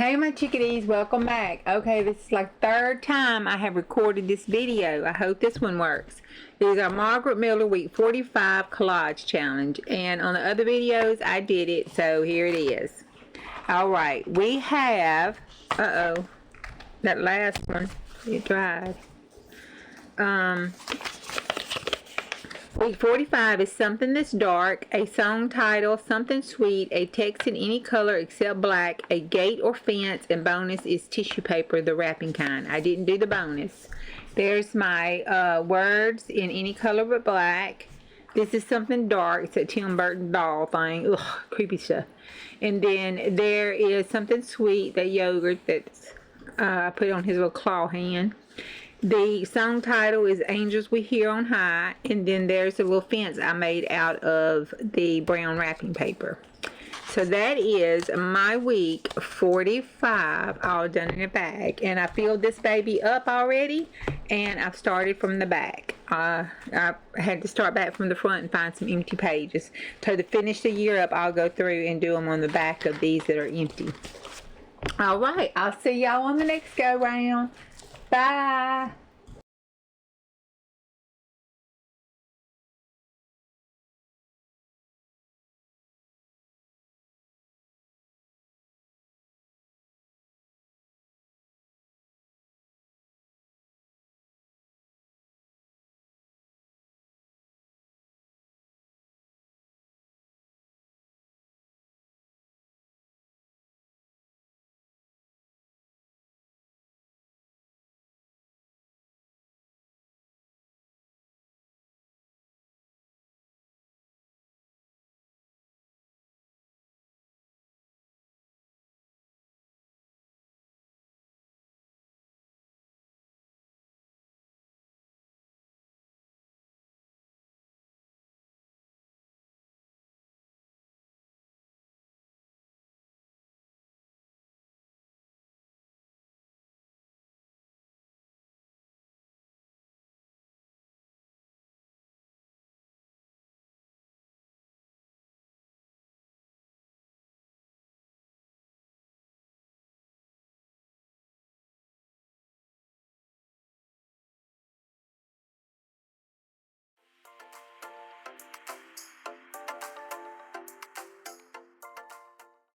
Hey my chickadees, welcome back. Okay, this is like third time I have recorded this video. I hope this one works. This is our Margaret Miller Week 45 collage challenge, and on the other videos I did it, so here it is. Alright, we have, that last one, it dried. Week 45 is something that's dark, a song title, something sweet, a text in any color except black, a gate or fence, and bonus is tissue paper, the wrapping kind. I didn't do the bonus. There's my words in any color but black. This is something dark. It's a Tim Burton doll thing. Ugh, creepy stuff. And then there is something sweet, that yogurt that's I put on his little claw hand. The song title is Angels We Hear on High, and then there's a little fence I made out of the brown wrapping paper. So that is my week 45 all done in a bag, and I filled this baby up already, and I've started from the back. I had to start back from the front and find some empty pages. So to finish the year up, I'll go through and do them on the back of these that are empty. Alright, I'll see y'all on the next go round. Bye.